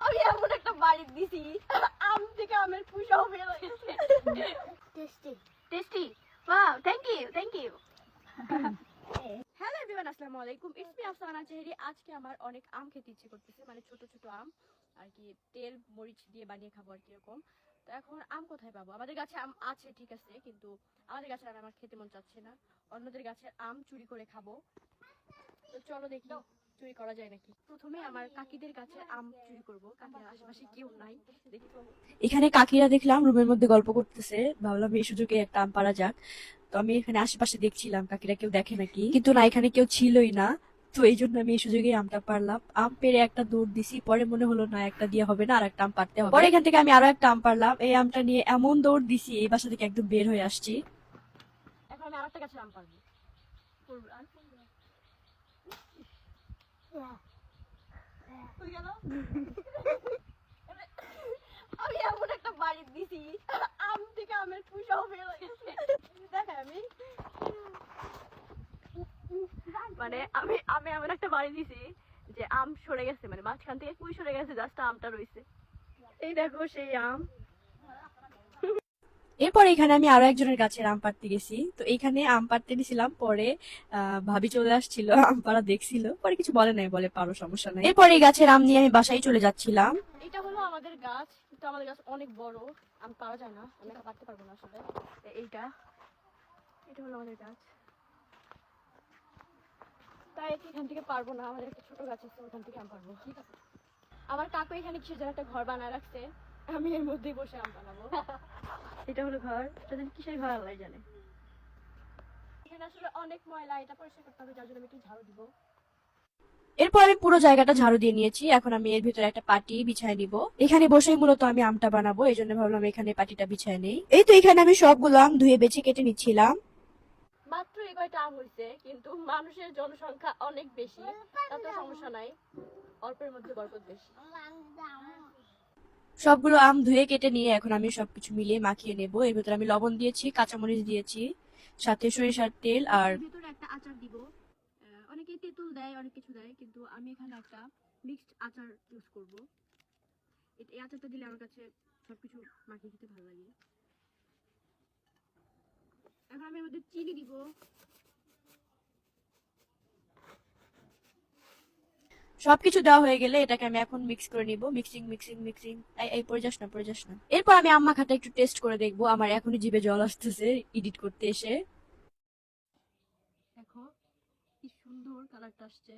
আমি এমন একটা বাড়ি দিছি আম থেকে আমের খোসাও বের হয়ে গেছে। Tasty tasty, wow, thank you. Hello everyone, আসসালামু আলাইকুম, ইটস মি আফসানা চেহারি। আজকে আমার অনেক আম খেতে ইচ্ছে করতেছে, মানে ছোট ছোট আম আর কি, তেল মরিচ দিয়ে বানিয়ে খাবো আর কি এরকম। তো এখন আম কোথায় পাবো? আমাদের গাছে আম আছে ঠিক আছে, কিন্তু আমাদের গাছের আম আমার খেতে মন চাচ্ছে না, অন্যদের গাছের আম চুরি করে খাবো। তো চলো দেখি চুরি করা যায় নাকি। প্রথমে আমার কাকিদের কাছে আম চুরি করবো, কাকিরা আশেপাশে কেউ নাই, দেখি। এখানে কাকিরা দেখলাম রুমের মধ্যে গল্প করতেছে, ভাবলাম এই সুযোগে একটা আম পাড়া যাক। তো আমি এখানে আশেপাশে দেখছিলাম কাকিরা কেউ দেখে নাকি, কিন্তু না, এখানে কেউ ছিলই না। তো এই জন্য আমি এই সুযোগে আমটা পারলাম। আম পেরে একটা দৌড় দিছি, পরে মনে হলো না একটা দিয়ে হবে না, আর একটা আম পারতে হবে। পরে এখান থেকে আমি আরো একটা আম পারলাম। এই আমটা নিয়ে এমন দৌড় দিছি, এই বাসা থেকে একদম বের হয়ে আসছি। এখন আমি আরেকটা গাছের আম পারবো। আমি এমন একটা বাড়ি দিছি আম থেকে আমের খোসাও বের হয়ে গেছে। দেখেন আমি মানে আমি আমি এমন একটা বাড়ি দিছি যে আম সরে গেছে, মানে মাঝখান থেকে কুই সরে গেছে, জাস্ট আমটা রয়েছে। এই দেখো সেই আম। এরপর এখানে আমি আরো একজনের গাছের আম পাড়তে গেছি। তো এইখানে আম পাড়তে নিয়েছিলাম, পরে ভাবি চলে আসছিল, আম পাড়া দেখছিল, পরে কিছু বলে নাই, বলে পারো, সমস্যা নাই। এরপর এই গাছের আম নিয়ে আমি বাসায় চলে যাচ্ছিলাম। এটা হলো আমাদের গাছ, কিন্তু আমাদের গাছ অনেক বড়, আম পাড়া যায় না, আমি এটা পারতে পারবো না আসলে। এইটা এটা হলো আমাদের গাছ, তাই এখান থেকে পারবো না। আমাদের একটা ছোট গাছ আছে, ওখান থেকে আম পারবো। আমার কাকু এখানে কিসের যেন একটা ঘর বানায় রাখছে, আমি এর মধ্যেই বসে আম বানাবো। এটা হলো ঘর, এটা কিসের ঘর আল্লাহ জানে। এখানে আসলে অনেক ময়লা, এটা পরিষ্কার করতে হবে, যার জন্য আমি একটু ঝাড়ু দিব। এরপর আমি পুরো জায়গাটা ঝাড়ু দিয়ে নিয়েছি, এখন আমি এর ভিতরে একটা পাটি বিছায় নিব। এখানে বসেই মূলত আমি আমটা বানাবো, এই জন্য ভাবলাম এখানে পাটিটা বিছায় নেই। এই তো এখানে আমি সবগুলো আম ধুয়ে বেছে কেটে নিচ্ছিলাম। মাত্র এই কয়টা আম হয়েছে, কিন্তু মানুষের জনসংখ্যা অনেক বেশি, তাতে সমস্যা নাই, অল্পের মধ্যে বরকত বেশি। সবগুলো আম ধুয়ে কেটে নিয়ে এখন আমি সবকিছু মিলিয়ে মাখিয়ে নেব। এর ভিতরে আমি লবণ দিয়েছি, কাঁচামরিচ দিয়েছি, সাথে সরিষার তেল, আর ভিতরে একটা আচার দিব। অনেকে তেঁতুল দেয়, অনেক কিছু দেয়, কিন্তু আমি এখানে একটা মিক্সড আচার ইউজ করব। এই আচারটা দিলে আমার কাছে সবকিছু মাখিয়ে খেতে ভালো লাগে। এখন আমি এর মধ্যে চিনি দিব। সবকিছু দেওয়া হয়ে গেলে এটাকে আমি এখন মিক্স করে নিব। মিক্সিং মিক্সিং মিক্সিং, এই পড়ে যাস না। এরপর আমি আম মাখাটা একটু টেস্ট করে দেখবো। আমার এখনই জিভে জল আসতেছে এডিট করতে এসে। দেখো কি সুন্দর কালারটা আসছে।